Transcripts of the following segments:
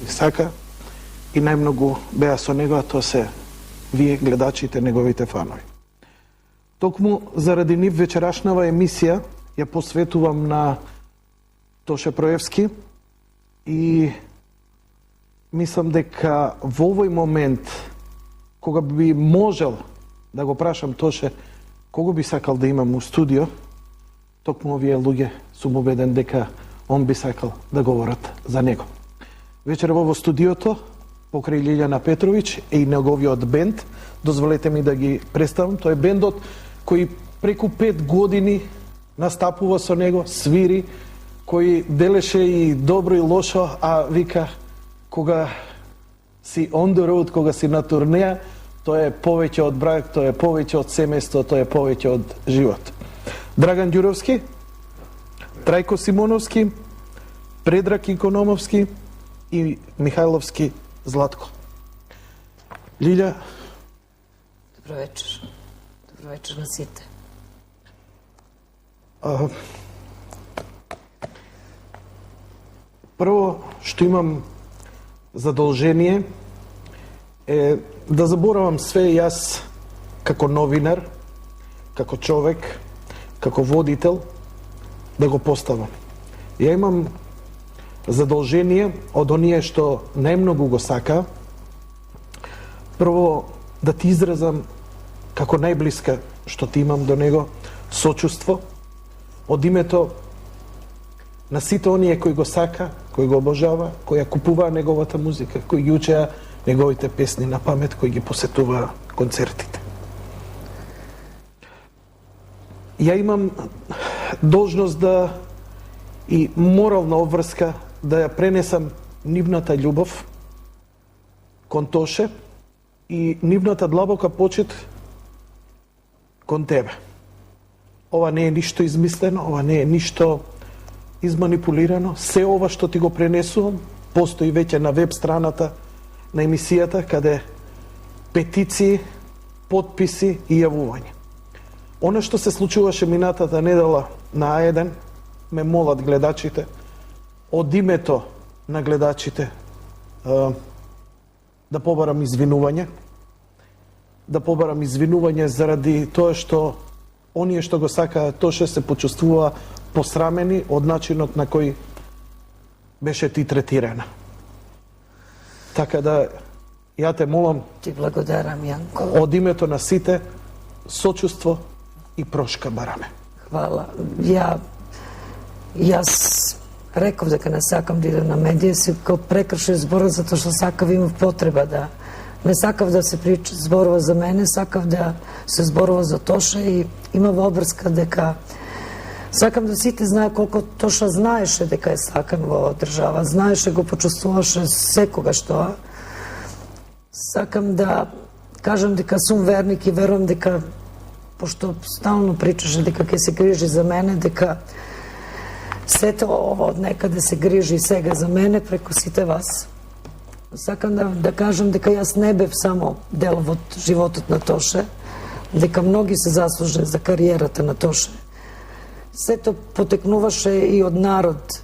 и сака и најмногу беа со него, а тоа се вие гледачите, неговите фанови. Токму заради нив вечерашнава емисија ја посветувам на Тоше Проевски и мислам дека во овој момент кога би можел да го прашам Тоше кого би сакал да имам у студио, токму овие луѓе сум убеден дека он би сакал да говорат за него. Вечер во студиото покрај Лилјана Петровиќ и неговиот бенд, дозволете ми да ги представам, тој е бендот кој преку 5 години настапува со него, свири, кој делеше и добро и лошо, а вика кога си on the road, кога си на турнеја, тоа е повеќе од брак, тоа е повеќе од семејство, тоа е повеќе од живот. Драган Ѓуровски, Трајко Симоновски, Предраг Икономовски и Михајловски Златко. Лилја. Добро вечер. Добро вечер на сите. Прво што имам задолжение е да заборавам све јас како новинар, како човек, како водител, да го поставам. Ја имам задолжение од оние што најмногу го сака, прво да ти изразам како најблиска што ти имам до него сочувство од името на сите оние кои го сака, кои го обожава, кои ја купуваа неговата музика, кои ги учеа неговите песни на памет, кои ги посетуваа концертите. Ја имам должност да и морална обврска да ја пренесам нивната љубов кон Тоше и нивната длабока почит кон тебе. Ова не е ништо измислено, ова не е ништо изманипулирано. Се ова што ти го пренесувам постои веќе на веб страната на емисијата, каде петиции, потписи и јавување. Оно што се случуваше минатата недела на А1, ме молат гледачите, од името на гледачите, да побарам извинување. Да побарам извинување заради тоа што оние што го сакаат Тоше се почувствува посрамени од начинот на кој беше ти третирана. Така да, ја те молам, ти благодарам, Јанко. Од името на сите, сочувство и прошка бараме. Хвала. Јас реков дека не сакам да идам на медија, си го прекршив зборот затоа што сакав, имав потреба да не сакав да се зборува за мене, сакав да се зборува за Тоша и имав обврска дека сакам да сите знае колку Тоша знаеше дека е сакан во оваа држава, знаеше, го почувствуваше секогаш тоа. Сакам да кажам дека сум верник и верувам дека, пошто стално причаше дека ќе се грижи за мене, дека сето ова од некаде се грижи сега за мене преку сите вас. Сакам да кажам дека јас не бев само дел од животот на Тоше, дека многи се заслужени за кариерата на Тоше. Сето потекнуваше и од народ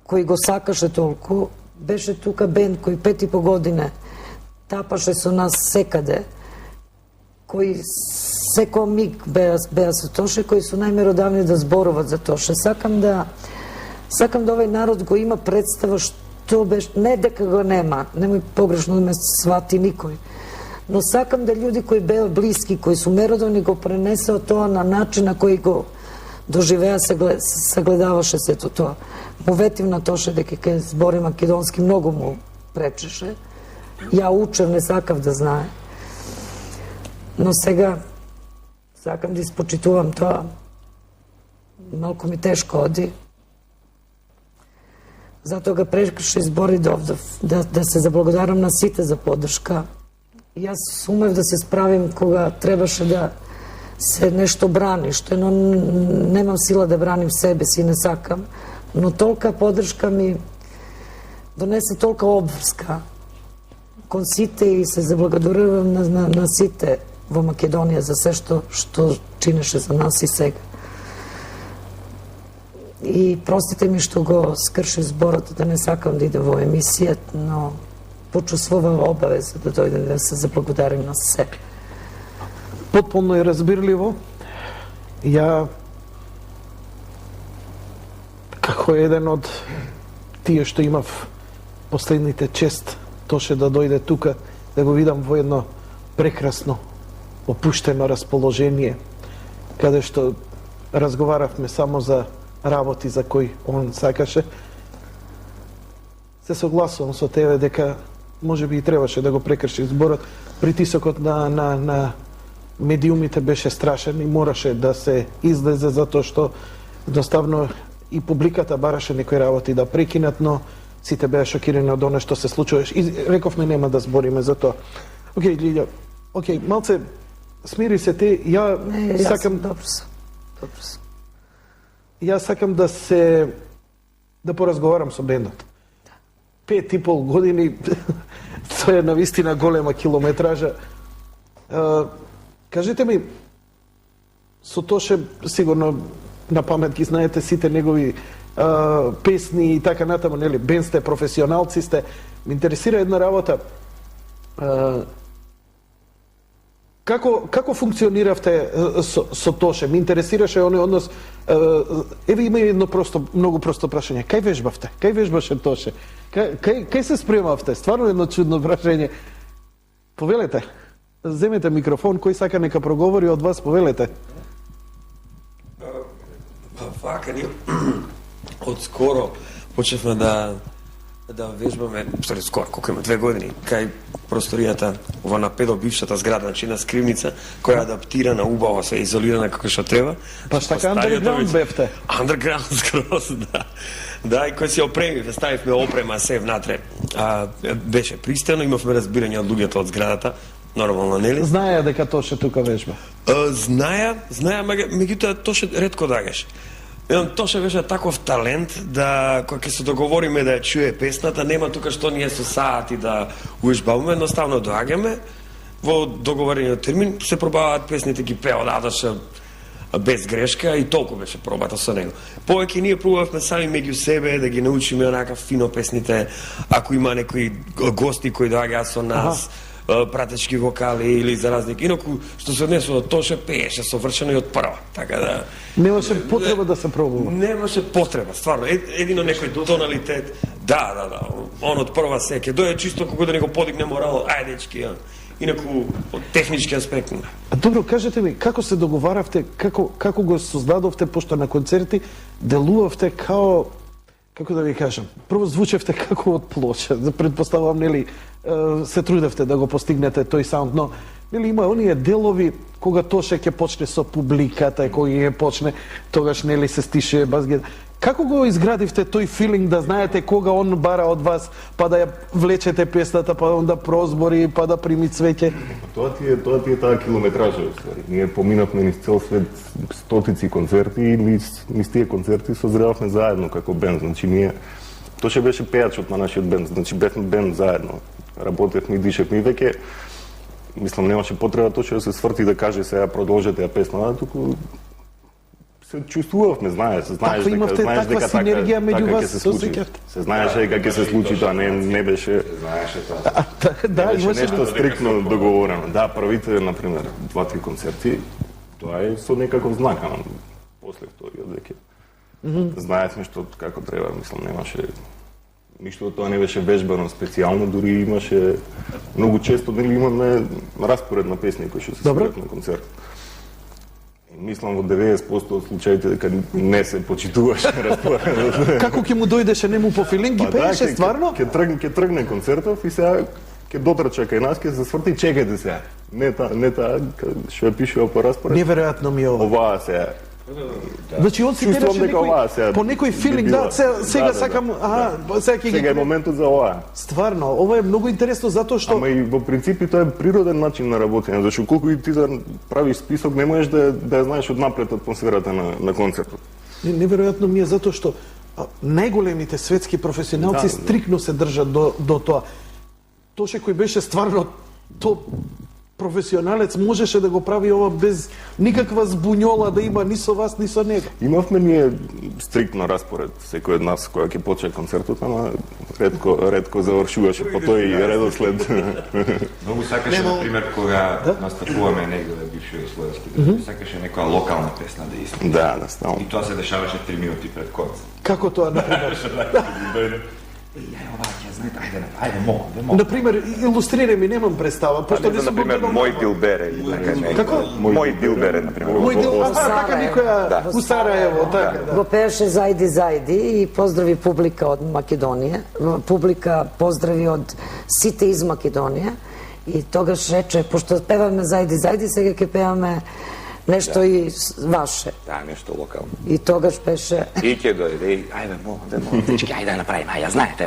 кој го сакаше толку. Беше тука бенд кој 5,5 години тапаше со нас секаде, кои секој миг беа со Тоше, кои се најмеродавни да зборуват за Тоше. Сакам да овој народ го има представа што беше, не дека го нема, немој погрешно да ме свати никој, но сакам да луѓе кои беа блиски, кои су меродавни, го пренесеа тоа на начин на кој го доживеа, сагледаваше сето тоа. Му ветив на Тоше дека ќе збори македонски, многу му пречеше. Ја учев, не сакав да знае. Но сега сакам да испочитувам тоа. Малку ми тешко оди. Затоа ga прекрши збори да се заблагодарам на сите за поддршка. Јас умев да се справим кога требаше да се нешто брани, што немам сила да браним себе си, не сакам, но толка поддршка ми донесе толка обврска кон сите и се заблагодарувам на сите во Македонија за се што чинеше за нас и сега. И простите ми што го скрши зборот да не сакам да идем во емисија, но почувствував обавеза да дојдем да се заблагодарим на се. Потполно е разбирливо. Ја како еден од тие што имав последните чест тоше да дојде тука, да го видам во едно прекрасно, опуштено расположение, каде што разговаравме само за работи за кои он сакаше. Се согласувам со тебе дека може би и требаше да го прекрши зборот. Притисокот на медиумите беше страшен и мораше да се излезе затоа што едноставно и публиката бараше некои работи да прекинат, но сите беа шокирани од оно што се случуваше. И рековме нема да збориме за тоа. Океј, Лилја, океј, малце смири се ти, ја сакам... Добро сум. Јас сакам да поразговарам со бендот. 5,5 години, тоа е навистина голема километража. Кажете ми, со Тоше сигурно на памет ги знаете сите негови песни и така натаму, нели? Бенд сте, професионалци сте. Ме интересира една работа. Како функциониравте со Тоше? Ме интересираше оној однос. Еве има едно многу просто прашање. Кај вежбавте? Кај вежбаше Тоше? Кај се спремавте? Стварно едно чудно прашање. Повелете. Земете микрофон, кој сака нека проговори од вас, повелете. Вака ние од скоро почнавме да вежбаме, скоро, колку има 2 години, кај просторијата ова на Педо, бившата зграда, значи на скривница, која е адаптирана, убаво се изолирана како што треба. Па така underground бевте? Underground скроз, да. Да, и кој се опремивме, ставивме опрема се внатре. Беше пристано, имавме разбирање од луѓето од зградата, нормално, нели? Знаеа дека Тоше тука вежба? Знаеа, меѓутоа Тоше ретко дагаш. Тоше беше таков талент да кога ќе се договориме да ја чуе песната, нема тука што ние со саати да уежбаваме, едноставно доаѓаме во договорениот термин, се пробаваат песните, ги пеа одадоше без грешка и толку беше пробата со него. Повеќе ние пробававме сами меѓу себе да ги научиме онака фино песните, ако има некои гости кои доаѓаат со нас, пратечки вокали или за разлик. Инаку, што се однесува до Тоше, пееше совршено и од прва. Така да... Немаше потреба да се пробува? Немаше потреба, стварно. Едино некој тоналитет. Да. Он од прва се ќе дојде чисто кога да не го подигне морал. Ајде, дечки, инаку, од технички аспект. Добро, кажете ми, како се договаравте, како го создадовте, пошто на концерти делувавте како да ви кажам, прво звучевте како од плоча, предпоставувам, нели, се трудевте да го постигнете тој саунд, но нели има оние делови кога Тоше ќе почне со публиката, кога ќе почне, тогаш нели се стише басгет. Како го изградивте тој филинг да знаете кога он бара од вас, па да ја влечете песната, па onda прозбори, па да прими цвеќе? Тоа ти е таа километража, уствари. Ние поминавме низ цел свет стотици концерти и низ тие концерти созревавме заедно како бенд. Значи ние Тоше беше пејачот на нашиот бенд, значи бевме бенд заедно. Работевме и дишевме и веќе мислам немаше потреба Тоше да се сврти да каже сега продолжете ја песна, туку се чувствувавме, знаеш дека синергија меѓу вас, се знаеше дека ќе се случи тоа, не беше да, имаше нешто стриктно договорено. Да, првите, например, 2-3 концерти, тоа е со некаков знак, ама после вториот веќе знаевме што како треба, мислам, немаше ништо од тоа не беше вежбано специјално, дури имаше многу често нели имаме распоред на песни кои што се свират на концерт. Мислам во 90% од случаите дека не се почитуваше распоред. Како ќе му дојдеше нему по филинг, ги пееше стварно? Ќе тргне концертов и сега ќе дотрча кај нас, ќе се сврти, чекајте сега. Не таа што ја пишува по распоред. Неверојатно ми е ова. Оваа сега. Значи он си тераше по некој филинг, да, сега сакам, сега ќе ги... Сега е моментот за ова. Стварно, ова е многу интересно затоа што... Ама и во принципи тоа е природен начин на работење, зашто колку и ти да правиш список, не можеш да ја знаеш однапред атмосферата на концертот. Неверојатно ми е затоа што најголемите светски професионалци стрикно се држат до тоа. Тоше кој беше стварно топ професионалец можеше да го прави ова без никаква збуњола да има ни со вас, ни со него. Имавме ние стриктно распоред, секој од нас која ќе почне концертот, ама ретко завршуваше по тој редослед. Многу сакаше, например, кога настапуваме негде на бившиот Словенски, сакаше некоја локална песна да испее. Да, ставам. И тоа се дешаваше 3 минути пред концерт. Како тоа, например? Ајде, мога. Например, илустрирај ми, немам представа, пошто не сум например, гледал мој много. Дилбере или така нека. Како? Мој Дилбере, например. Мој дел, така Сараево. некоја у Сараево, така, да. Го пееше Зајди, Зајди и поздрави публика од Македонија. Публика поздрави од сите из Македонија. И тогаш рече, пошто певаме Зајди, Зајди, сега ќе певаме нешто и ваше. Да, нешто локално. И тогаш беше... И ќе дојде, ајде, мога, дечки, ајде да направиме, ја знаете.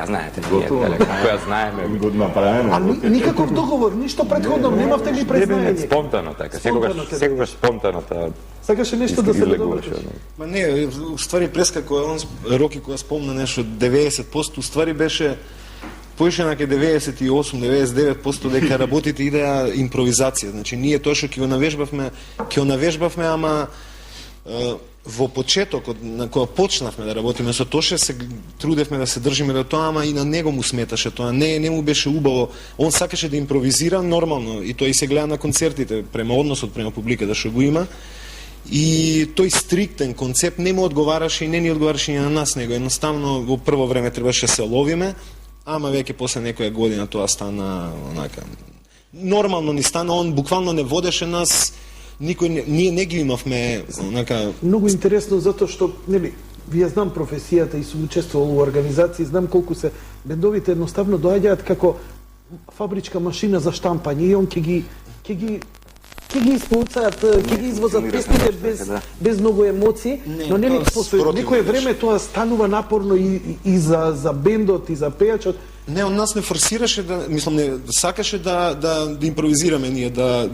Која знаеме. Го направено. А никаков договор, ништо предходно, немавте ни признање. Спонтано така, секогаш спонтаното Сакаше нешто да се излегуваше. договориш. Ма не, уствари прескакува он Роки кога спомна нешто 90%, уствари беше поише на 98-99% дека работите идеја импровизација. Значи ние тоа што ќе го навежбавме, ама во почетокот на кога почнавме да работиме со Тоше, се трудевме да се држиме до тоа, ама и на него му сметаше тоа. Не му беше убаво. Он сакаше да импровизира нормално и тоа и се гледа на концертите према односот према публиката што го има. И тој стриктен концепт не му одговараше и не ни одговараше и на нас него. Едноставно во прво време требаше се ловиме, ама веќе после некоја година тоа стана онака. Нормално ни стана, он буквално не водеше нас, ние не ги имавме онака. Многу интересно затоа што, нели, вие знам професијата и сум учествувал у организации, знам колку се бендовите едноставно доаѓаат како фабричка машина за штампање и он ќе ги исполцаат, ќе ги извозат песните без многу емоции, но нели после некое време тоа станува напорно и за бендот и за пејачот. Не, он нас не форсираше не сакаше да импровизираме ние, да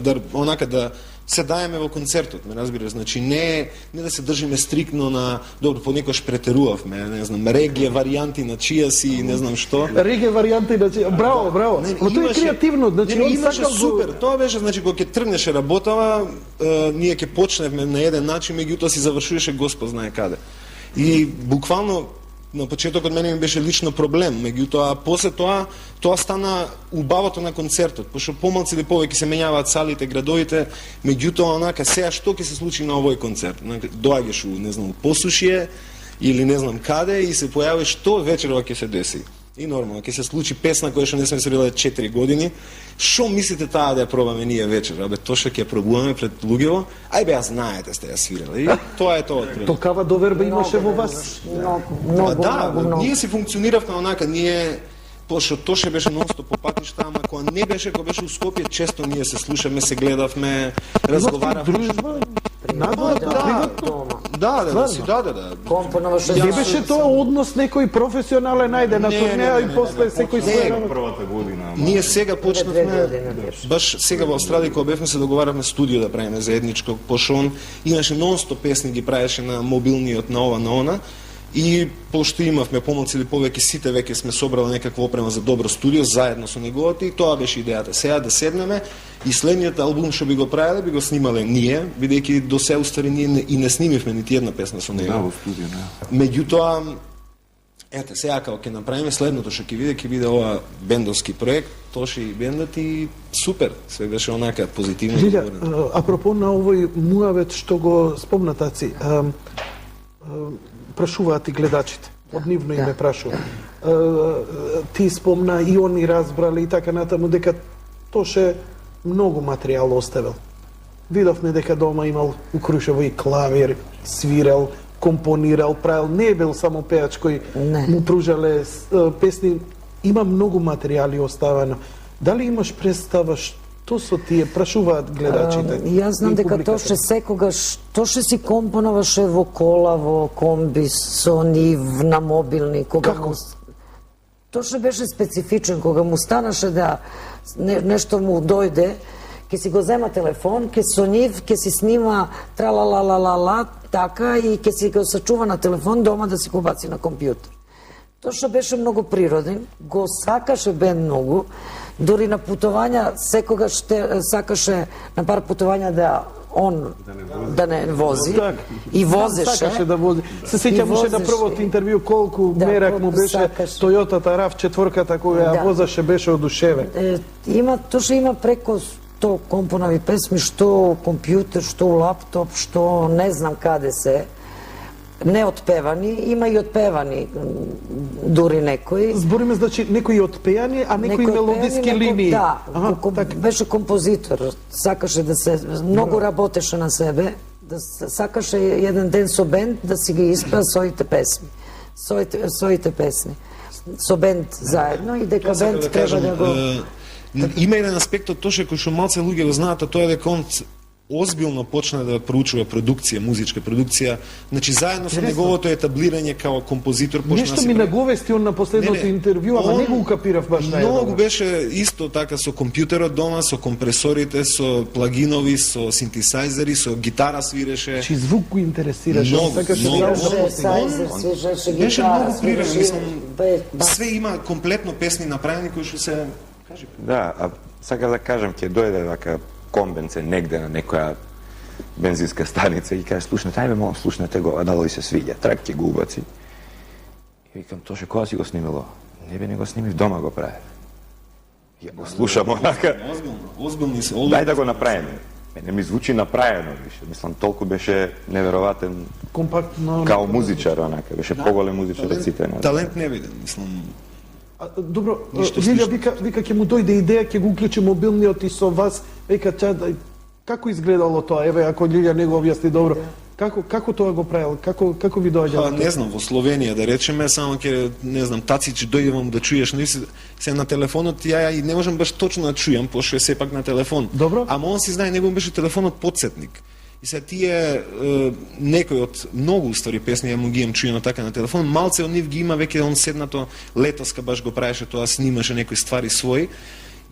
се даеме во концертот, ме разбираш, значи не да се држиме стриктно на, добро, понекогаш претерувавме, не знам, регија варијанти на чијаси, не знам што. Регија варијанти на чијаси, браво. Но тоа е креативно, значи он имаше сакал супер. Тоа беше, значи кога ќе тргнеше работава, ние ќе почневме на еден начин, меѓутоа си завршуваше Господ знае каде. И буквално на почетокот мене ми беше лично проблем, меѓутоа после тоа стана убавото на концертот, пошто помалку или повеќе се менјаваат салите, градовите, меѓутоа онака сега што ќе се случи на овој концерт? Доаѓаш у, не знам, Посушје или не знам каде и се појави што вечерва ќе се деси. И нормално, ќе се случи песна која што не сме свириле 4 години. Што мислите таа да ја пробаме ние вечер? Абе, тоа што ќе ја пробуваме пред луѓето, ајбе, ја знаете сте ја свириле. И тоа е тоа. Токава доверба имаше во вас. Многу. Ние си функциониравме онака, ние пошто Тоше беше нонстоп по патишта, ама кога не беше, кога беше у Скопје, често ние се слушаме, се гледавме, разговаравме. Дружба? Приватно? Да. Компоноваше Не беше тоа однос некој професионален, најде на турнеа и после секој свој работа. Првата година. Ние сега Две почнавме, години беше. баш сега во Австралија кога бевме се договаравме студио да правиме заедничко, пошто он имаше нонстоп песни ги правеше на мобилниот, на ова, на она. И пошто имавме помалку или повеќе сите веќе сме собрали некаква опрема за добро студио заедно со неговото и тоа беше идејата. Сега да седнеме и следниот албум што би го правеле, би го снимале ние, бидејќи до се устари ние и не снимивме нити една песна со него. Да, во студио, да. Меѓутоа, ете, сега кога ќе направиме следното што ќе биде ова бендовски проект, Тоше и бендот и супер, све беше онака позитивно. Лилја, апропо на овој муавет што го спомна Таци, прашуваат и гледачите. Од нивно име прашува. Ти спомна и они разбрали и така натаму дека Тоше многу материјал оставил. Видовме дека дома имал у Крушево и клавир, свирал, компонирал, правил. Не бил само пеач кој му пружале песни. Има многу материјали оставено. Дали имаш представа што со тие, прашуваат гледачите? Јас знам дека Тоше секогаш, Тоше си компоноваше во кола, во комби, со нив, на мобилни. Како? Тоше беше специфичен, кога му станаше да нешто му дојде, ќе си го зема телефон, ќе со нив, ќе си снима тралалалалала, така, и ќе си го сачува на телефон дома да си го баци на компјутер. Тоше беше многу природен, го сакаше бен многу Дури на путувања, секогаш сакаше на пар путувања да не вози. И возеше. Сакаше да вози. Се сеќам уште на првото интервју колку мерак му беше Тојотата RAV4 кога ја возеше, беше одушевен. Точно има преко 100 компонови песми, што компјутер, што лаптоп, што не знам каде се. Не отпевани, има и отпевани дури некои. Збориме, значи, некои отпеани, а некои мелодиски линии. Да, беше композитор, сакаше да се, многу работеше на себе, сакаше еден ден со бенд да си ги испева своите песми, своите песни. Со бенд заедно и дека бенд треба да го... Има еден аспект од Тоше кој што малце луѓе го знаат, а тоа е дека он озбилно почна да проучува продукција, музичка продукција, значи заедно со неговото етаблирање као композитор почна Нешто ми наговести он на последното интервју, ама не го укапирав баш најдобро. Многу беше исто така со компјутерот дома, со компресорите, со плагинови, со синтесајзери, со гитара свиреше. Чи звук го интересираше, Многу, сакаше многу. Беше гитара, многу природно, мислам, свиреше, све има комплетно песни направени кои што се кажи. Да, а сакам да кажам, ќе дојде вака комбенце негде на некоја бензинска станица и каже, слушнете, ајме мол, слушнете го, а дали се свиѓа, трак ќе го убаци. И викам, Тоше, кога си го снимило? Не бе, не го снимив, дома го правев. Ја го слушам онака. Озбилни се. Дај да го направиме. Не ми звучи направено више. Мислам, толку беше невероватен компактно као музичар, онака. Беше поголем музичар од сите. Талент не виден, мислам. Добро, Лилја вика ќе му дојде идеја, ќе го уклучи мобилниот и со вас, вика како изгледало тоа? Еве, ако Лилја не го објасни добро, како тоа го правил? Како ви доаѓа? Не знам, во Словенија да речеме, само ќе, не знам, Тацич дојдевам да чуеш, не се на телефонот ја и не можам баш точно да чујам, пошто е сепак на телефон. Добро. Ама он си знае, него беше телефонот подсетник. И се тие некои од многу ствари песни ја му ги имам чуено така на телефон, малце од нив ги има веќе он седнато летоска баш го правеше тоа, снимаше некои ствари своји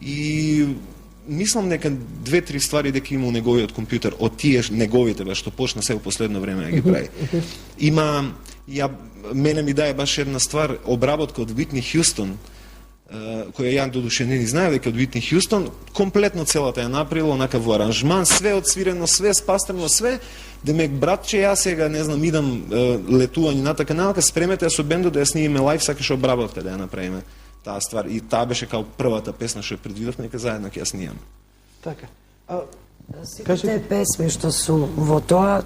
и мислам дека 2-3 ствари дека има у неговиот компјутер од тие неговите баш што почна се во последно време да ги прави. Има мене ми даде баш една ствар, обработка од Whitney Houston, која ја додуше не знае дека од Whitney Houston, комплетно целата ја направила онака во аранжман, све одсвирено, све спастрено, све. Демек братче, јас сега не знам, идам летување на така наока, спремете ја со бендот да ја снимиме лајв, сакаше обработка да ја направиме таа ствар. И таа беше као првата песна што ја предвидов, нека заедно ќе ја снимаме. Така. Сите тие песми што су во тоа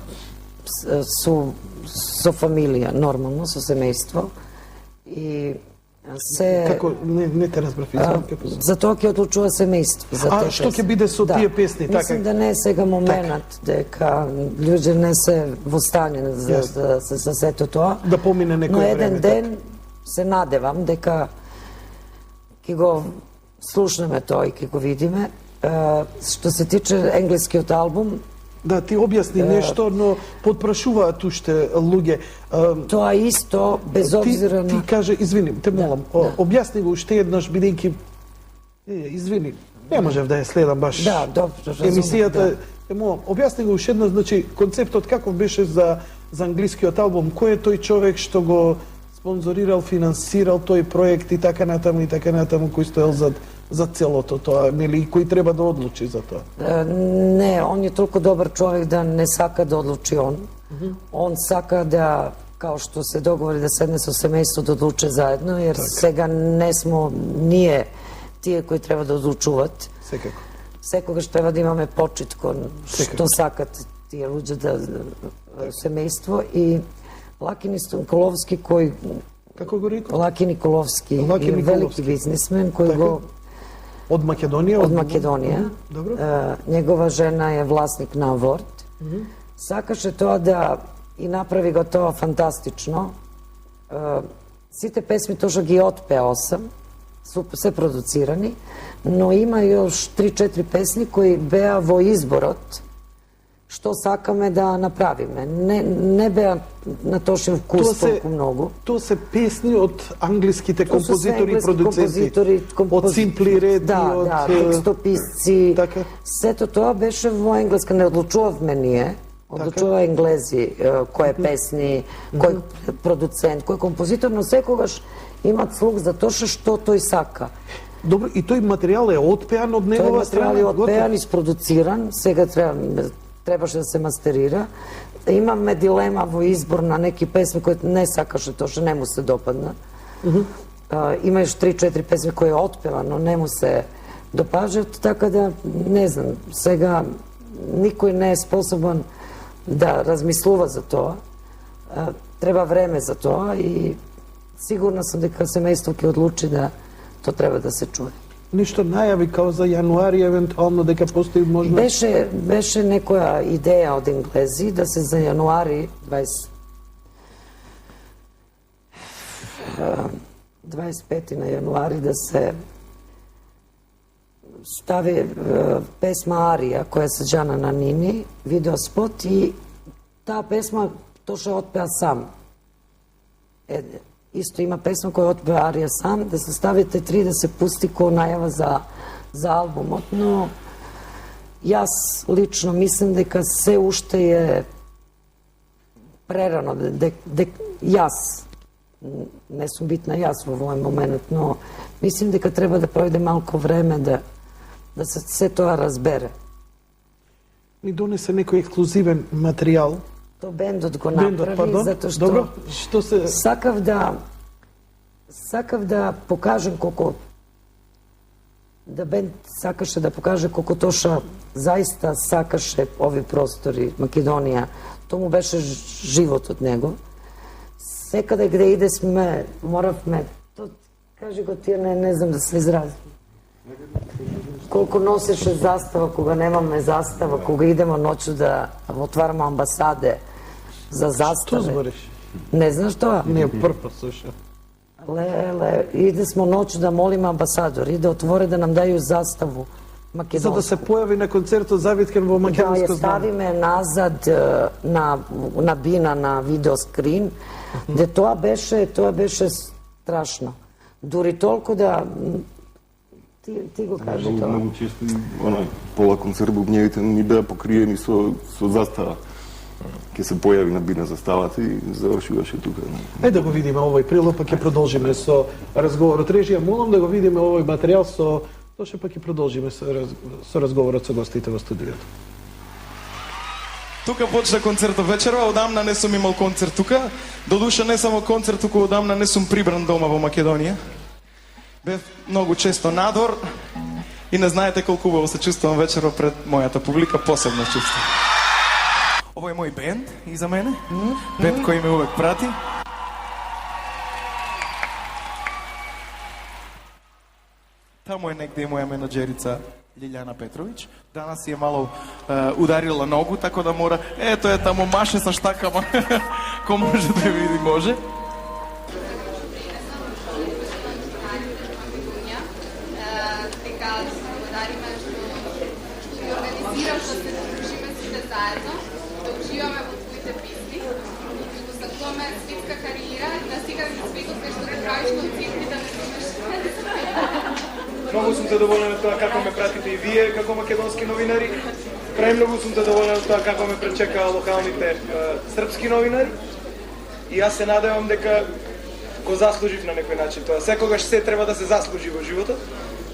су со фамилија, нормално, со семејство. И се... Како, не те разбрав, за тоа ќе одлучува семејство. А што ќе биде со тие песни? Мислам да не е сега моментот, дека луѓе не се во стање за сето тоа. Да помине некој време. Но еден ден се надевам дека ќе го слушнеме тоа и ќе го видиме. Што се тиче енглескиот албум, да, ти објасни нешто, но подпрашуваат уште луѓе. Тоа исто, без обзира на... Ти каже, извини, те молам, објасни го уште еднаш, бидејќи... Извини, не можев да ја следам баш. Да, добро, разумем. Емисијата, те молам, објасни го уште еднаш, значи, концептот каков беше за англискиот албум, кој е тој човек што го спонзорирал, финансирал тој проект и така натаму, кој стоел за целото тоа, нели, кој треба да одлучи за тоа? Не, он е толку добар човек да не сака да одлучи он. Он сака да, као што се договори да седне со семејство да одлучи заедно, jer сега не смо ние тие кои треба да одлучуваат. Секако. Секогаш треба да имаме почит кон што сакат тие луѓе да семејство и Лаки Николовски кој... Како го рекол? Лаки Николовски, велики бизнисмен кој го... Од Македонија? Од Македонија. Добро. Негова жена е власник на Ворд. Сакаше тоа да и направи го тоа фантастично. Сите песми тоа ги отпеа 8, се продуцирани, но има још 3-4 песни кои беа во изборот што сакаме да направиме. Не беа на тошен вкус толку многу. Тоа се песни од англиските композитори и продуценти. Од Simply Red, да, текстописци. Сето тоа беше во енглеска, не одлучувавме ние. Одлучува енглези кој е песни, кој продуцент, кој композитор, но секогаш имат слух за тоа што тој сака. Добро, и тој материјал е отпеан од Тој негова материјал страна? е отпеан, isproduciran, сега требаше да се мастерира. Имаме дилема во избор на неки песми кои не сакаше, Тоше не му се допадна. Имаш 3-4 песми кои е отпева, но не му се допажат, така да не знам, сега никој не е способен да размислува за тоа. Треба време за тоа и сигурна сум дека семејство ќе одлучи да тоа треба да се чуе. Ништо најави као за јануари, евентуално дека постои можност? Беше некоја идеја од енглези да се за јануари 25 на јануари да се стави песма Арија, која се Джана на Нини, видеоспот, и таа песма Тоше отпеа сам. Исто има песма која отпеа Арија сам, да се ставите три да се пусти ко најава за албумот, но јас лично мислам дека се уште е прерано, јас не сум битна јас во овој момент, но мислим дека треба да пројде малку време да се тоа разбере. Ни донесе некој ексклузивен материјал. То бендот го Бендот, направи, пардон? затоа што Добро, што се... сакав да покажем колку да бенд сакаше да покаже колку Тоша заиста сакаше ови простори, Македонија. Тоа му беше животот него. Секаде каде иде сме, моравме, кажи го ти, не знам да се изразим. Колку носеше застава, кога немаме застава, кога идемо ноќу да отвараме амбасаде за заставе. Што збориш? Не знаш тоа? Не, прв пат слушам. Леле, иде смо ноќу да молиме амбасадори да отворе да нам дају заставу македонску. За да се појави на концертот завиткен во Да македонско ја ставиме назад на бина на видеоскрин, де тоа беше страшно. Дури толку да ти го кажи тоа. Многу често пола концерт бубњевите ни беа покриени со застава. Ке се појави на бина заставата и завршуваше тука. Ајде да го видиме овој прилог, па ќе продолжиме со разговорот. Режија, молам да го видиме овој материјал со Тоше, па ќе продолжиме со разговорот со гостите во студиото. Тука почна концертот вечерва, одамна не сум имал концерт тука. Додуша не само концерт, туку одамна не сум прибран дома во Македонија. Бев многу често надвор и не знаете колку убаво се чувствувам вечерва пред мојата публика, посебно чувство. Ово е мој бенд и за мене, бенд кој ме увек прати. Таму е негде и моја менаџерица Лилјана Петровиќ. Данас си е мало ударила ногу, така да мора... Ето е таму маше со штакама. Ко може да ја види, може. Многу сум задоволен од тоа како ме пратите и вие како македонски новинари. Премногу сум задоволен од тоа како ме пречекаа локалните српски новинари. И јас се надевам дека го заслужив на некој начин тоа. Секогаш се треба да се заслужи во животот.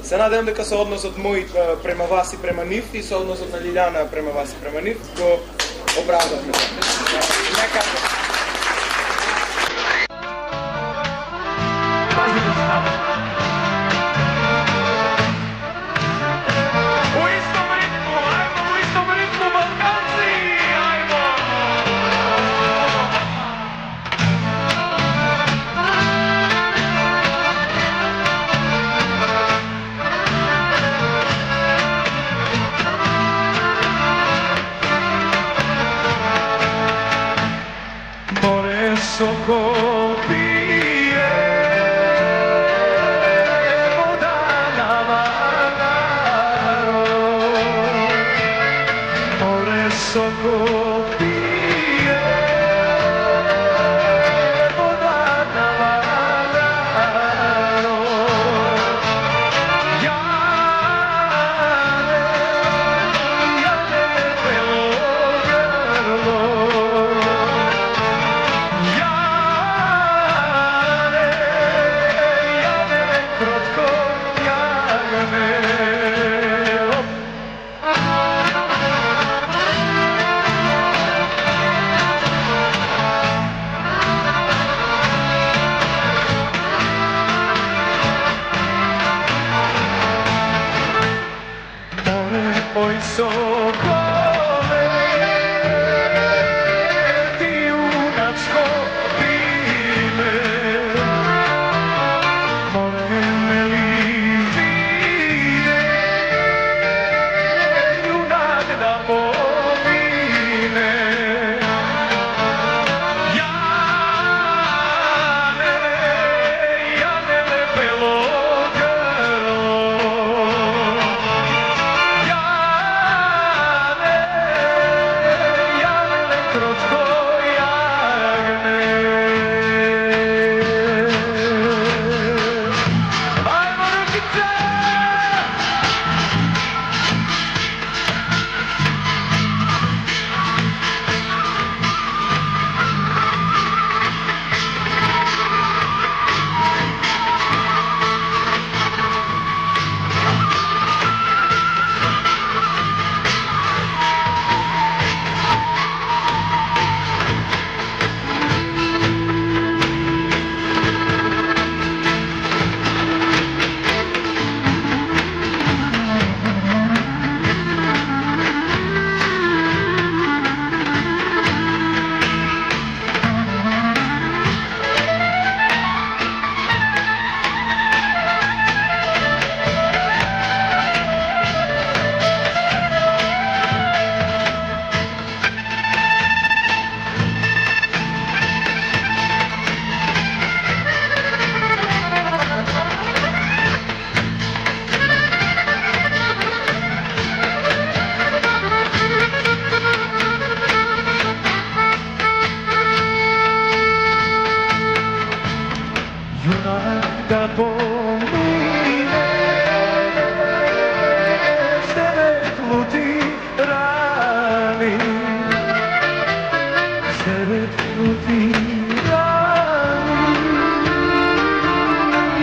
Се надевам дека со односот мој према вас и према нив и со односот на Лилјана према вас и према нив го оправдавме. Некако.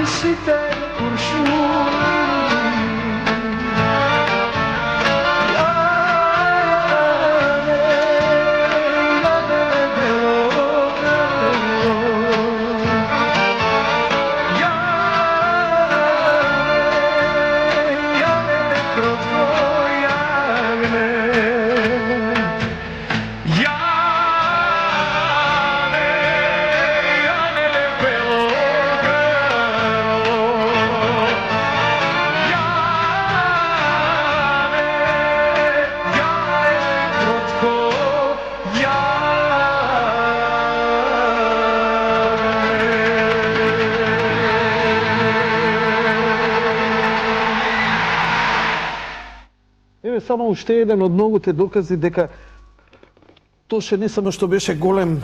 сите куршуми. Еве само уште еден од многуте докази дека Тоше не само што беше голем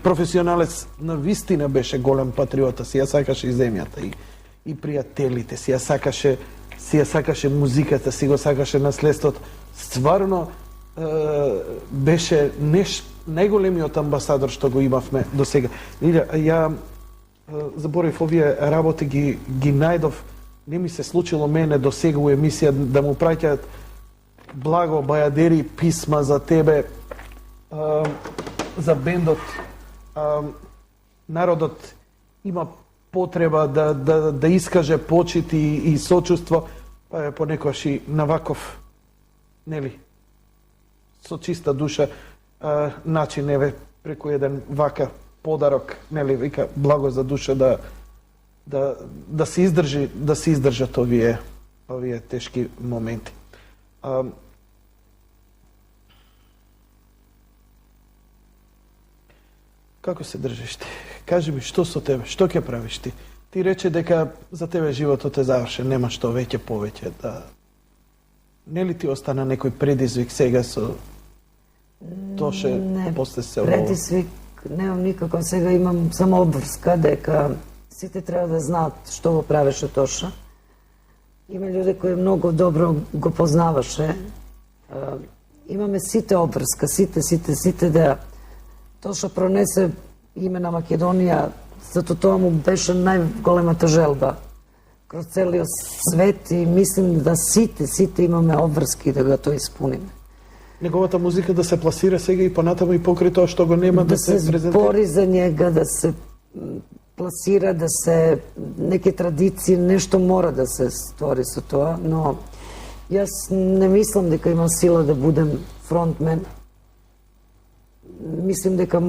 професионалец, на вистина беше голем патриота, си ја сакаше и земјата и пријателите, си ја сакаше музиката, си го сакаше наследството. Стварно беше најголемиот амбасадор што го имавме до сега. Ја заборив овие работи ги најдов, не ми се случило мене до сега у емисија да му праќаат благо бајадери писма за тебе, за бендот. Народот има потреба да искаже почит и сочувство, па е понекогаш и на ваков, нели, со чиста душа начин, еве, преку еден вака подарок, нели, вика, благо за душа да се издржат овие тешки моменти. Како се држиш ти? Кажи ми, што со тебе? Што ќе правиш ти? Ти рече дека за тебе животот е завршен, нема што веќе повеќе да... Нели ти остана некој предизвик сега со Тоше после се ово? Предизвик немам никако, сега имам само обврска дека сите треба да знаат што го правеше Тоша. Има луѓе кои многу добро го познаваше. Имаме сите обврска, сите да Тоша пронесе име на Македонија, зато тоа му беше најголемата желба кроз целиот свет и мислим да сите имаме обврски да го тоа испуниме. Неговата музика да се пласира сега и понатаму и покрај тоа што го нема да се презентира? Да се бори за njega, да се пласира, да се неки традиции, нешто мора да се створи со тоа, но јас не мислам дека имам сила да будем фронтмен. Мислим дека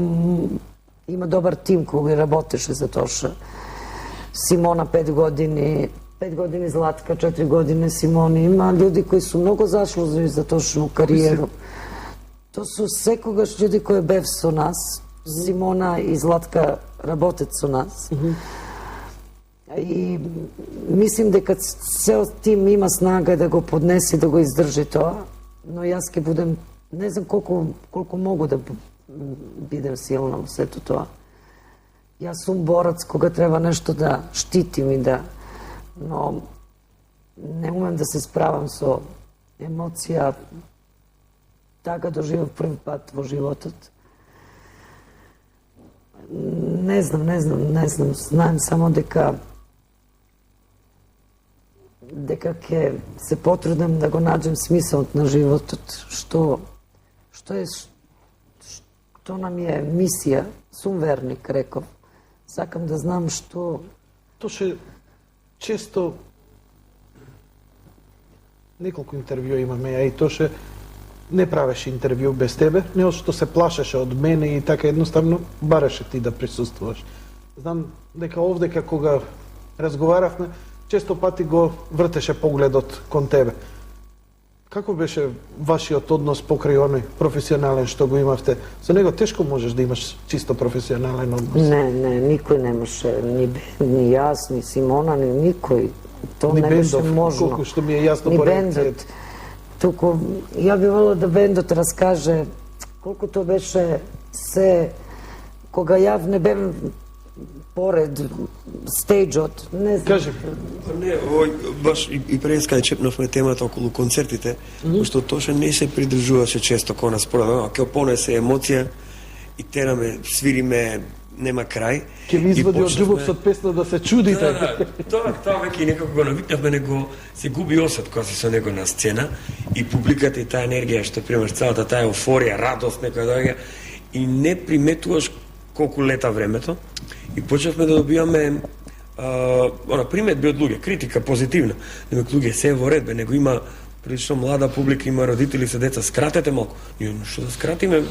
има добар тим кој работеше за Тоша. Симона 5 години Златка, 4 години Симони. Има луѓе кои се многу заслужени за Тошну кариеру. Тоа се секогаш луѓе кои бев со нас. Симона и Златка работат со нас. И мислим дека цел тим има снага да го поднесе, да го издржи тоа, но јас ќе будем, не знам колку могу да бидем силна во сето тоа. Јас сум борец кога треба нешто да штитим и да... Но не умем да се справам со емоција. Така доживав први пат во животот. Не знам. Знаем само дека ќе се потрудам да го наđem смисълот на животот. Што нам е мисија. Сум верник, реков. Сакам да знам што... Тоше, често неколку интервју имаме, а и Тоше не правеше интервју без тебе, не од што се плашеше од мене и така едноставно бараше ти да присуствуваш. Знам дека овдека кога разговаравме, често пати го вртеше погледот кон тебе. Како беше вашиот однос покрај оној професионален што го имавте? Со него тешко можеш да имаш чисто професионален однос. Не, никој немаше, ни јас, ни Симона, ни никој. Тоа не беше можно. Колку што ми е јасно ни по бендот. Туку, ја би волела да бендот раскаже колку тоа беше се, кога ја не бев поред стејџот, не знам. Кажи. Не, баш и преска чепнавме темата околу концертите, што Тоше не се придржуваше често кон нас, ќе понесе емоција и тераме, свириме нема крај. Ќе ви извади од почнавме- џубовсот песна да се чудите. Тоа веќе некако го навикнавме, него се губи осет кога си со него на сцена и публиката и таа енергија што примаш целата таа еуфорија, радост некоја доаѓа и не приметуваш колку лета времето и почнавме да добиваме примет од луѓе, критика позитивна. Нема луѓе се е во ред, бе, него има прилично млада публика, има родители со деца, скратете малку. И што да скратиме?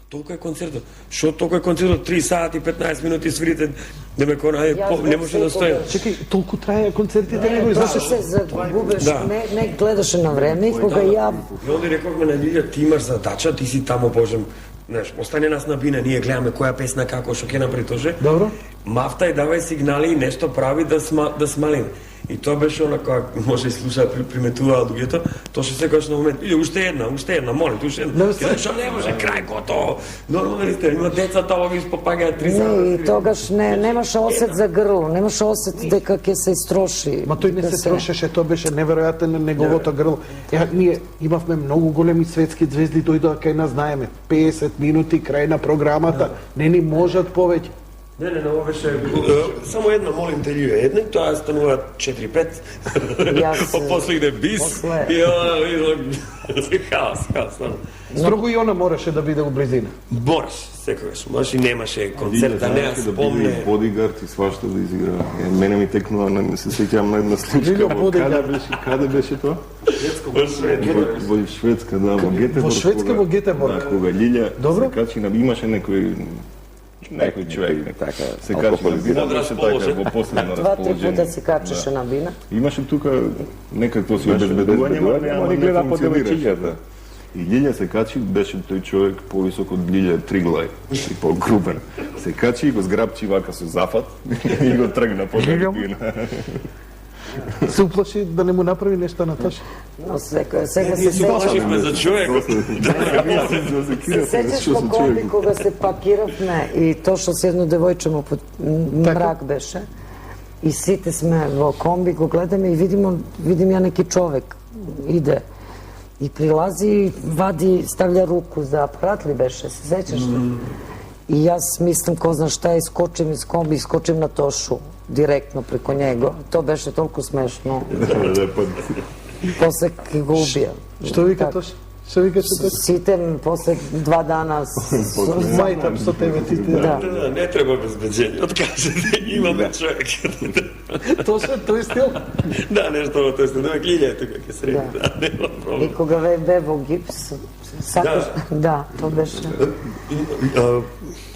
Толку е концертот. Што толку е концертот? 3 сати, 15 минути свирите, да ме кона, не може да стои. Чекај, толку трае концертите него Тоа излашаш. се загубеш, Да. не гледаше на време и кога ја И онде рековме на Лилија, ти имаш задача, ти си таму, Божем, знаеш, остане нас на бина, ние гледаме која песна како, што ќе направи тоже. Добро. Мафта и давај сигнали и нешто прави да смалим. И тоа беше она кога може и слуша приметуваа луѓето, тоа што секогаш на момент, иде уште една, молите, уште една. Не, И што не може, крај готово. Нормално ли сте, има децата, ова ги спопагаат 3 не, сати. и тогаш немаше осет за грло, немаше осет дека ќе се истроши. Ма тој не да се трошеше, тоа беше неверојатен на неговото грло. Ние имавме многу големи светски звезди, дојдоа кај нас, знаеме, 50 минути крај на програмата, не ни можат повеќе. Не, ова беше само една, молим те Лилија, една, тоа станува 4-5. Јас, После иде бис после- и хаос. Строго и она мораше да биде у близина. Бораш, секогаш, може и немаше концерт, да не ја да биде спомне. бодигард и свашта да изигра. Мене ми текнува, не се сеќавам на една случка. Лилија Во бодигард. Каде беше тоа? Во Шведска, да, во Гетеборг. Во Шведска, кога- во Гетеборг. Да, кога Лилја Добро. се качи на, имаше некој човек, така, се качи на бина, беше така, Подразположен. во последно 2-3 расположение. пута се качеше на бина. Имаше тука некакво си обезбедување, ама не гледа по функционираше. девојчињата. И Лилја се качи, беше тој човек повисок од Лилја 3 глави и по-грубен. Се качи и го зграбчи вака со зафат и го тргна по бина. Се уплаши да не му направи нешто на Тоша. Но сега се Ние се сеќам. плашивме за човек. Се сеќаш во комби кога се пакиравме и Тоша с едно девојче му под мрак беше. И сите сме во комби, го гледаме и видим ја неки човек иде. И прилази и вади, ставља руку за апарат ли беше, се сеќаш ли? И јас мислам, ко знаш šta, искочим из комби, искочим на Тошу, директно преко него. То беше толку смешно. После ќе го убија. Што вика Така. Тоша? Што вика Тоша? Сите после 2 дана Мајтам со тебе сите. Да. Не треба обезбеđenje, откажете, имаме човек. Тоша, тој стил. Да, нешто во тој стил, да ме Лилија тука ќе среди, да, нема И проблем. кога бе во гипс, сакаш... Да, то беше.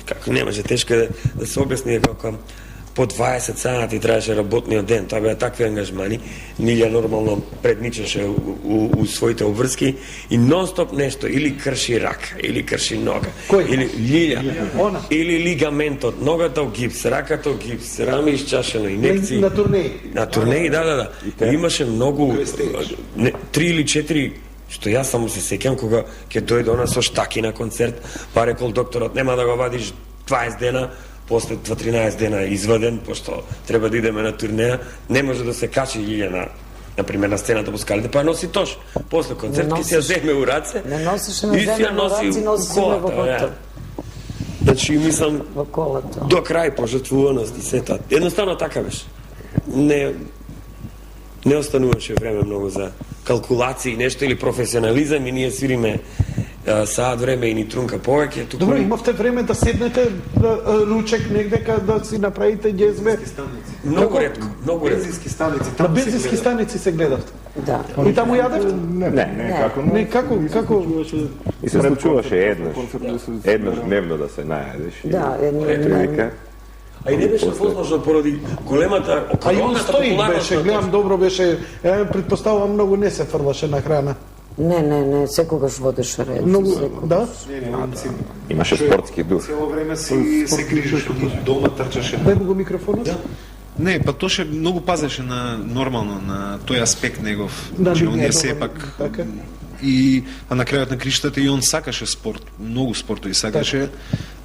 Како не може тешко е да се објасни како по 20 сати траеше работниот ден, тоа беа такви ангажмани. Лилија нормално предничаше у своите обврски и нон-стоп нешто, или крши рака, или крши нога, Кој? или Лилија, Она. или лигаментот, ногата у гипс, раката у гипс, рами исчашено, инекции. На турнеи. На турнеи, да. И имаше многу, 3 или 4, што јас само се сеќам кога ќе дојде она со штаки на концерт, па рекол докторот нема да го вадиш 20 дена, после 13 дена изваден, пошто треба да идеме на турнеја, не може да се качи Лилја на пример на сцената по скалите, па ја носи Тош. После концерт ќе се ја земе у раце Не носеше на и си ја земе во носи раце, у носи се во колата. хотел. Значи, мислам, Во колото. до крај пожртвуваност и се тоа. Едноставно така беше. Не остануваше време многу за калкулации, нешто или професионализам и ние свириме саат време и ни трунка повеќе. Туку Добро, имавте време да седнете ручек негде да си направите ѓезбе. многу ретко. Бензински станици, На таму се бензински гледа. станици се гледавте. Да. И таму јадевте? Не, како, но Не, како? И се случуваше еднаш дневно да се најадеш. Да, Прилика. А и не беше возможно поради големата А и он огромната стои популярност беше, на гледам добро беше, предпоставувам многу не се фрлаше на храна. Не, секогаш водеше ред. Многу, секогаш. да? Имаше спортски дух. Цело време се грижеше дома трчаше. Дај му го микрофонот. Не, па Тоше многу пазеше на нормално на тој аспект негов. Да, Значи он не, е добро, сепак така. а на крајот на криштата и он сакаше спорт, многу спортови сакаше.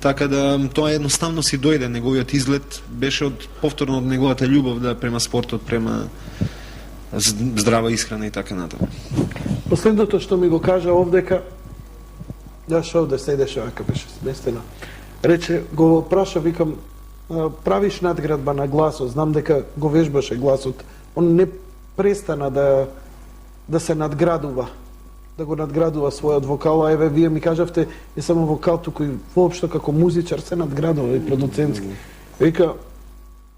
Така да тоа едноставно си дојде, неговиот изглед беше од повторно од неговата љубов да према спортот, према здрава исхрана и така натаму. Последното што ми го кажа овдека, јас овде седеше, вака беше сместено. Рече, го праша, викам, правиш надградба на гласот, знам дека го вежбаше гласот. Он не престана да се надградува, да го надградува својот вокал, а еве вие ми кажавте не само вокал, туку и воопшто како музичар се надградува и продуцентски. Вика,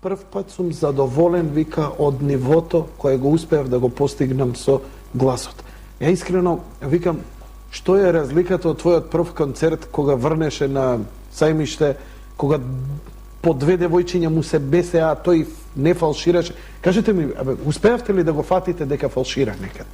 прв пат сум задоволен, вика, од нивото кое го успеав да го постигнам со гласот. Ја искрено викам, што е разликата од твојот прв концерт кога врнеше на Сајмиште, кога по две девојчиња му се бесеа, тој не фалшираше. Кажете ми, успеавте ли да го фатите дека фалшира некад?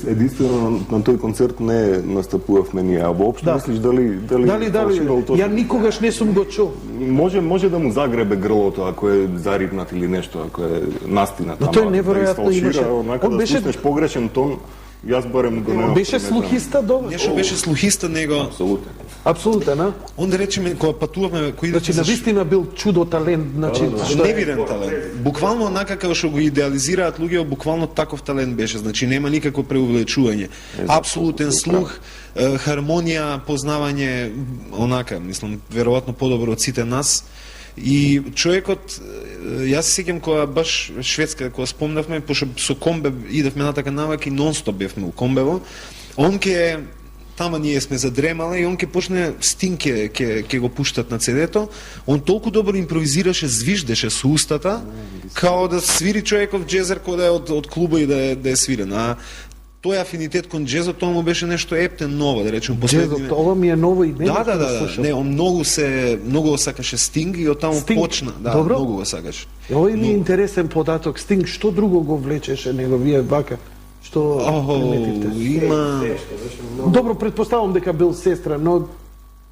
Единствено на тој концерт не настапувавме ние, а воопшто мислиш дали фалширал тоа? Ја никогаш не сум го чул. Може да му загребе грлото ако е зарипнат или нешто, ако е настинат. Но тој неверојатно имаше. Он беше погрешен тон. Јас барем го немам. Беше слухиста добро. Нешто беше слухиста него. Апсолутно. Апсолутен, а? Он да речеме кога патувавме, кој Значи навистина бил чудо талент, значи што е? невиден талент. Буквално онака како што го идеализираат луѓе, буквално таков талент беше, значи нема никакво преувеличување. Апсолутен слух, хармонија, познавање, онака, мислам, веројатно подобро од сите нас. И човекот, јас се сеќам кога баш Шведска, кога спомнавме, пошто со Комбе идевме натака навак и нонстоп бевме у Комбево, он ке тама ние сме задремале и он ке почне Стинг ке го пуштат на CD-то, он толку добро импровизираше, звиждеше со устата, као да свири човеков джезер кој да е од клуба и да е свирен. А тој афинитет кон джезот, тоа му беше нешто ептен ново, да речем последни. Джезот, ова ми е ново и не. Да. Не, он многу го сакаше Стинг и оттаму почна. Да, добро. Многу го сакаше. Овој ми е интересен податок. Стинг, што друго го влечеше него, вие вака? Што приметивте? Има... Добро, предпоставам дека бил сестра, но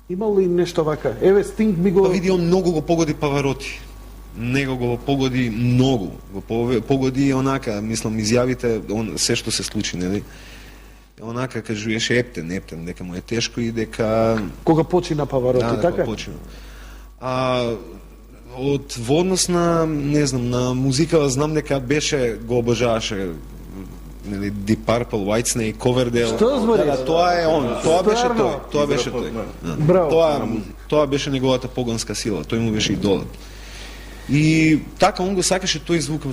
имал ли нешто вака? Еве, Стинг ми го... Па види, он многу го погоди Павароти. Него го погоди многу. Го погоди онака, мислам, изјавите, се што се случи, нели? Онака кажуеше ептен, дека му е тешко и дека... Кога почина Павароти, така? Да, почина. Од во однос на, не знам, на музика, знам дека беше, го обожаваше, нели, Deep Purple, Whitesnake, Coverdale. Што збориш? Да, тоа е он, тоа беше тој. Браво. Тоа беше неговата поганска сила, тој му беше идолот. И така он го сакаше тој звук.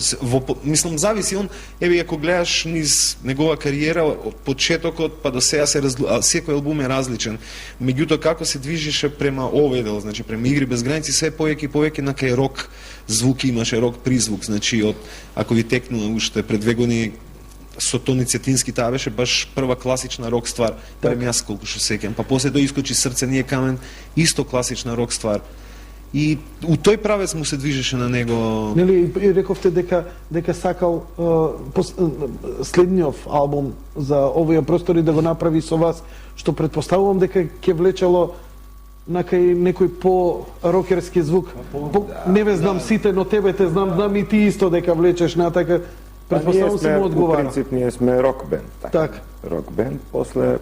Мислам, зависи он, еве ако гледаш низ негова кариера од почетокот па до сега секој албум е различен. Меѓутоа како се движеше према овој дел, значи према Игри без граници, све повеќе и повеќе на кај рок звук имаше, рок призвук, значи од ако ви текнува уште пред 2 години со Тони Цетински, таа беше баш прва класична рок ствар, прем јас колку што сеќам. Па после тој искочи Срце не е камен, исто класична рок ствар. И у тој правец му се движеше на него. Нели, и рековте дека сакал следниот албум за овие простори да го направи со вас, што предпоставувам дека ќе влечело на кај некој по-рокерски звук. Не ве знам сите, но тебе те знам и ти исто дека влечеш натака. Предпоставувам се му одговара. По принцип ние сме рок бенд. Так. Рок бенд, после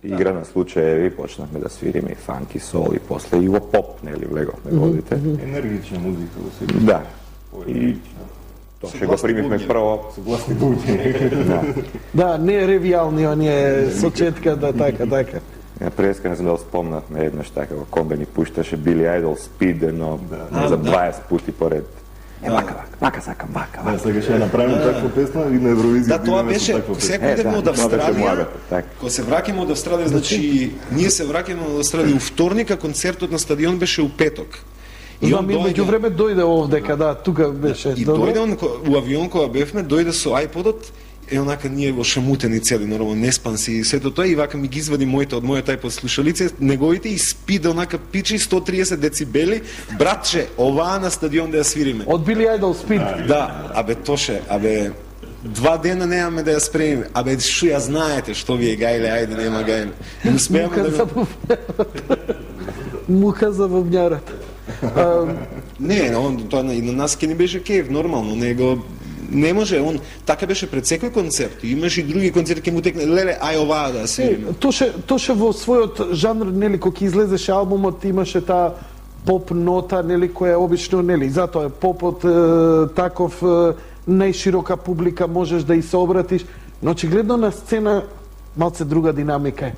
игра на случаеви, почнахме да свириме и фанки, сол и после и во поп, нели, влеговме водите. Енергична музика во себе. Да. И тоа што го примивме прво. Согласни луѓе. Да, не е ревијални, оние сочетка, да, така. Ја преска не знам дали спомнавме еднаш така, во Комбе ни пушташе Билли Айдол Спид, едно за 20 пути поред. Вака сакам, вака. Да, сега ќе направиме таква песна и на Евровизија. Да, тоа беше, сега идевме од Австралија, кога се враќаме од Австралија, значи, ние се враќаме од Австралија у вторник, а концертот на стадион беше у петок. И он меѓувреме дојде овдека, да, тука беше. И дојде он, у авион кога бевме, дојде со ајподот, е онака ние во шамутени цели, нормално неспанси и сето тоа, и вака ми ги извади моите од мојот ајпод слушалице, неговите и спиде онака пичи 130 децибели, братче, оваа на стадион да ја свириме. Од Билли Айдол Спид. Да, Тоше, 2 дена немаме да ја спремиме. Што ја знаете, што ви е гајле, ајде нема гајле. Не успеаме да Мука за бубњарот. Не, тоа и на нас ке ни беше кеф, нормално, него не може, он така беше пред секој концерт. Имаш и други концерти ке му текне, леле, ај оваа да свириме. Тоше во својот жанр, нели, кога излезеше албумот, имаше таа поп нота, нели, која обично, нели, затоа е попот таков најширока публика можеш да и се обратиш, но очигледно на сцена малце друга динамика е.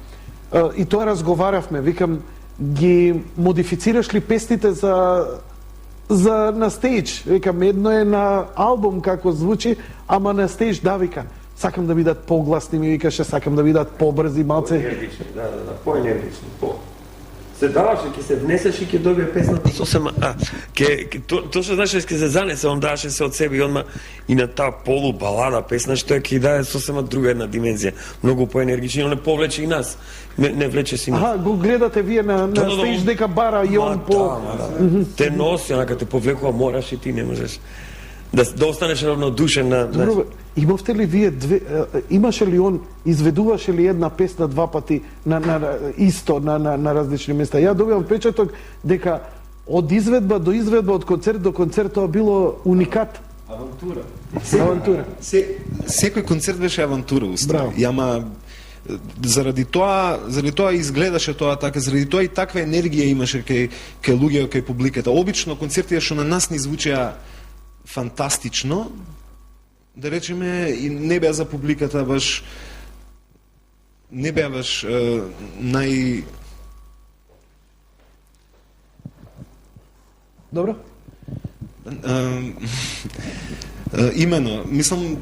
И тоа разговаравме, викам, ги модифицираш ли песните за на стејдж? Викам, едно е на албум како звучи, ама на стејдж да, вика, сакам да бидат погласни, ми викаше, сакам да бидат побрзи, малце. Поенергични, да, поенергични, се даваше, ќе се внесеш и ќе добие песната сосема, то што знаеш, ќе се занесе, он даваше се од себе и онма и на таа полубалада песна, што ќе даде сосема друга една димензија, многу поенергични, он не повлече и нас, не влече си нас. Аха, го гледате вие на стејдж дека бара и он по... Те носи, онака те повлекува, мораш и ти не можеш да останеш равнодушен на... Добро, имавте ли вие имаше ли он, изведуваше ли една песна два пати исто на различни места? Ја добивам впечаток дека од изведба до изведба, од концерт до концерт, тоа било уникат. Авантура. Авантура. Секој концерт беше авантура, уствари. Ама заради тоа изгледаше тоа така, заради тоа и таква енергија имаше кај луѓето, кај публиката. Обично концертите што на нас ни звучеа фантастично, да речеме, и не беа за публиката баш, не беа баш нај... Добро? Имено, мислам,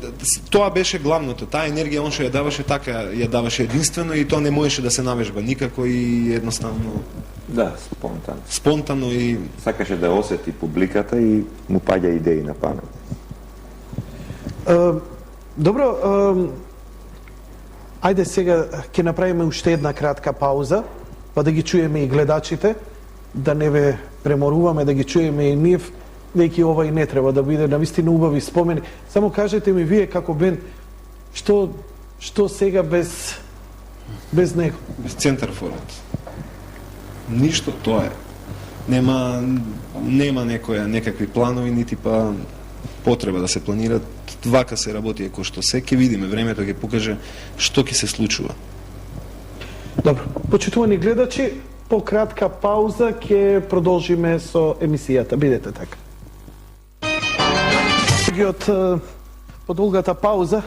тоа беше главното, таа енергија он што ја даваше така, ја даваше единствено и тоа не можеше да се навежба никако и едноставно... Да, спонтано и... Сакаше да осети публиката и му паѓа идеи на памет. Добро, ајде сега ќе направиме уште една кратка пауза, па да ги чуеме и гледачите, да не ве преморуваме, да ги чуеме и нив, веќе ова и не треба да биде навистина убави спомени. Само кажете ми вие како бенд, што сега без него? Без центарфорот. Ништо, тоа е. Нема некакви планови, нити па потреба да се планират. Вака се работи кој што се, ќе видиме, времето ќе покаже што ќе се случува. Добро, почитувани гледачи, по кратка пауза ќе продолжиме со емисијата. Бидете така. По долгата пауза